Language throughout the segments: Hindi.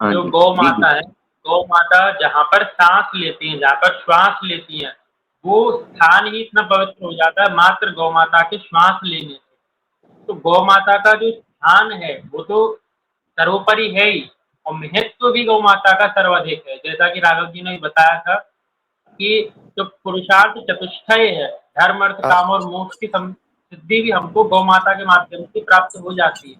हाँ जो जी, गौ जी, जी। माता है, गौ माता जहाँ पर सांस लेती हैं, जहाँ पर श्वास लेती हैं, वो स्थान ही इतना पवित्र हो जाता है मात्र गौ माता के श्वास लेने से। तो गौ माता का जो स्थान है वो तो सर्वोपरि है ही, और महत्व भी गौ माता का सर्वाधिक है। जैसा कि राघव जी ने बताया था कि जो पुरुषार्थ चतुष्टय है, धर्म अर्थ हाँ। काम और मोक्ष की सिद्धि भी हमको गौ माता के माध्यम से प्राप्त हो जाती है।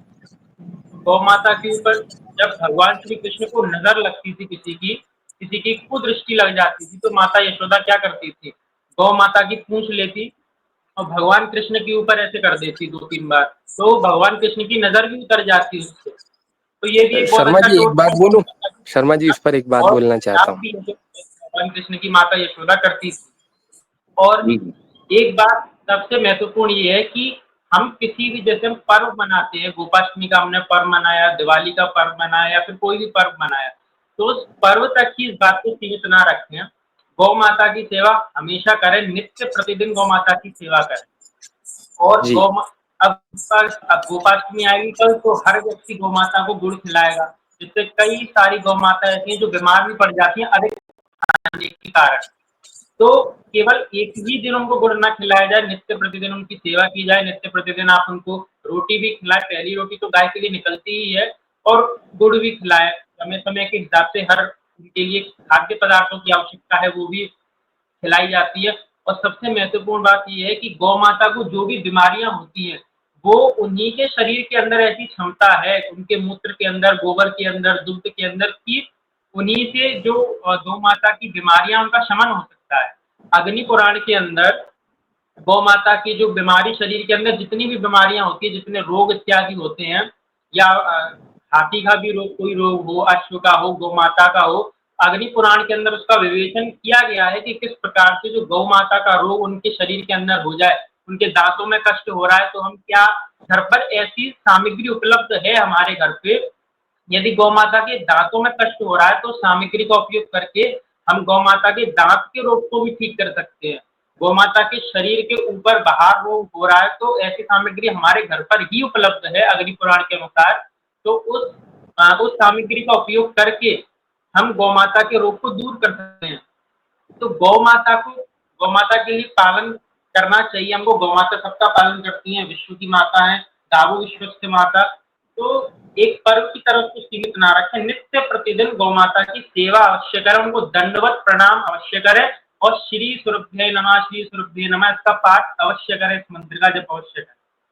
गौ माता के ऊपर जब भगवान श्री कृष्ण को नजर लगती थी किसी की कुदृष्टि लग जाती थी, तो माता यशोदा क्या करती थी, गौ माता की पूंछ लेती और भगवान कृष्ण के ऊपर ऐसे कर देती 2-3 बार, तो भगवान कृष्ण की नजर भी उतर जाती उससे। तो ये भी एक बहुत शर्मा अच्छा जी एक टोटका बात है गौ बोलूं, माता की शर्मा जी पूजा इस पर एक बात और बोलना चाहता हूँ। प्राप्ति है जो भगवान कृष्ण की माता यशोदा करती थी। और जी, जी। एक बात सबसे महत्वपूर्ण ये है कि हम किसी भी, जैसे हम पर्व मनाते हैं, गोपाष्टमी का हमने पर्व मनाया, दिवाली का पर्व मनाया या फिर कोई भी पर्व मनाया, तो उस पर्व तक ही इस बात को सीमित ना रखें। गौ माता की सेवा हमेशा करें, नित्य प्रतिदिन गौ माता की सेवा करें। और जी अब अब गोपाष्टमी आएगी कल, तो हर व्यक्ति गौ माता को गुड़ खिलाएगा, जिससे कई सारी गौ माता ऐसी हैं जो बीमार भी पड़ जाती हैं अधिक खाने के कारण। तो केवल एक ही दिन उनको गुड़ ना खिलाया जाए, नित्य प्रतिदिन उनकी सेवा की जाए, नित्य प्रतिदिन आप उनको रोटी भी खिलाएं, पहली रोटी तो गाय के लिए निकलती ही है, और गुड़ भी खिलाएं। समय समय के हिसाब से हर उनके लिए खाद्य पदार्थों की आवश्यकता है वो भी खिलाई जाती है। और सबसे महत्वपूर्ण बात ये है कि गौ माता को जो भी बीमारियां होती हैं, वो उन्हीं के शरीर के अंदर ऐसी क्षमता है, उनके मूत्र के अंदर, गोबर के अंदर, दुग्ध के अंदर, कि उन्हीं से जो गौ माता की बीमारियां उनका शमन हो सकता है। अग्नि पुराण के अंदर गौ माता की जो बीमारी, शरीर के अंदर जितनी भी बीमारियां होती है, जितने रोग इत्यादि होते हैं, या हाथी का भी रोग, कोई रोग हो, अश्व का हो, गौ माता का हो, अग्नि पुराण के अंदर उसका विवेचन किया गया है कि किस प्रकार से जो गौ माता का रोग उनके शरीर के अंदर हो जाए, उनके दांतों में कष्ट हो रहा है, तो हम क्या, घर पर ऐसी सामग्री उपलब्ध है हमारे घर पे, यदि गौ माता के दांतों में कष्ट हो रहा है तो सामग्री का उपयोग करके हम गौ माता के दांत के रोग को भी ठीक कर सकते हैं। गौ माता के शरीर के ऊपर बाहर रोग हो रहा है, तो ऐसी सामग्री हमारे घर पर ही उपलब्ध है अग्नि पुराण के अनुसार। तो उस सामग्री का उपयोग करके हम गौ माता के रोग को दूर कर सकते हैं। तो गौ माता के लिए पालन करना चाहिए हमको। गौ माता सबका पालन करती हैं, विश्व की माता है, गावो विश्वस्य माता। तो एक पर्व की तरफ को सीमित ना रखें, नित्य प्रतिदिन गौ माता की सेवा अवश्य करें, उनको दंडवत प्रणाम अवश्य करें, और श्री सुरभ्ये नमः, श्री सुरभ्ये नमः इसका पाठ अवश्य करें, इस मंत्र का जप अवश्य करें।